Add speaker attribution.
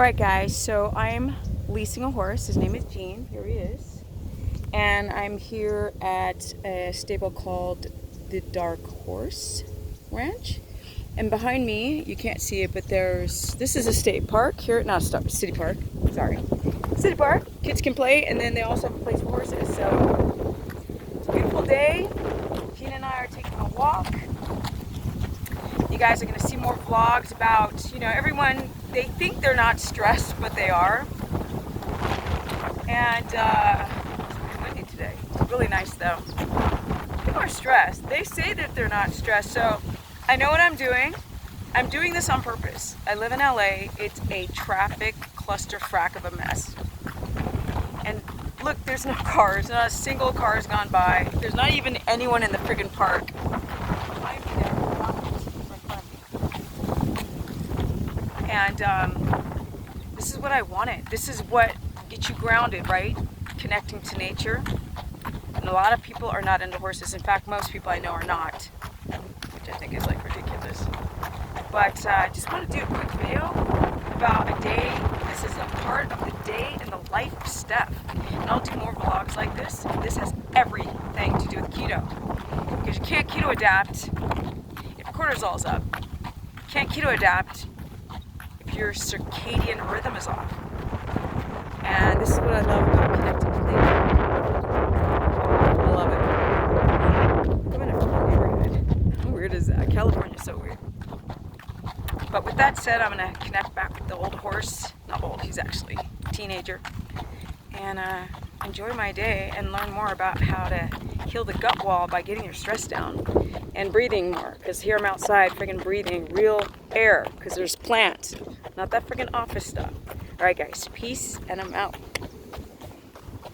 Speaker 1: Alright guys, so I'm leasing a horse. His name is Gene. Here he is. And I'm here at a stable called the Dark Horse Ranch. And behind me, you can't see it, but this is a state park here. Not a city park, sorry. City park. Kids can play, and then they also have a place for horses. So, it's a beautiful day. Gene and I are taking a walk. You guys are going to see more vlogs about, everyone, they think they're not stressed, but they are. And it's windy today. It's really nice though. People are stressed. They say that they're not stressed, so I know what I'm doing. I'm doing this on purpose. I live in LA. It's a traffic cluster-frack of a mess. And look, there's no cars. Not a single car's gone by. There's not even anyone in the friggin' park. And this is what I wanted. This is what gets you grounded, right? Connecting to nature. And a lot of people are not into horses. In fact, most people I know are not, which I think is like ridiculous. But I just want to do a quick video about a day. This is a part of the day in the life of Steph. And I'll do more vlogs like this. This has everything to do with keto. Because you can't keto adapt if cortisol's up. You can't keto adapt if your circadian rhythm is off. And this is what I love about connecting to nature. I love it. I'm in a neighborhood. How weird is that? California's so weird. But with that said, I'm going to connect back with the old horse. Not old, he's actually a teenager. And enjoy my day and learn more about how to heal the gut wall by getting your stress down. And breathing more, because here I'm outside friggin' breathing real air, because there's plants, not that friggin' office stuff. Alright guys, peace, and I'm out.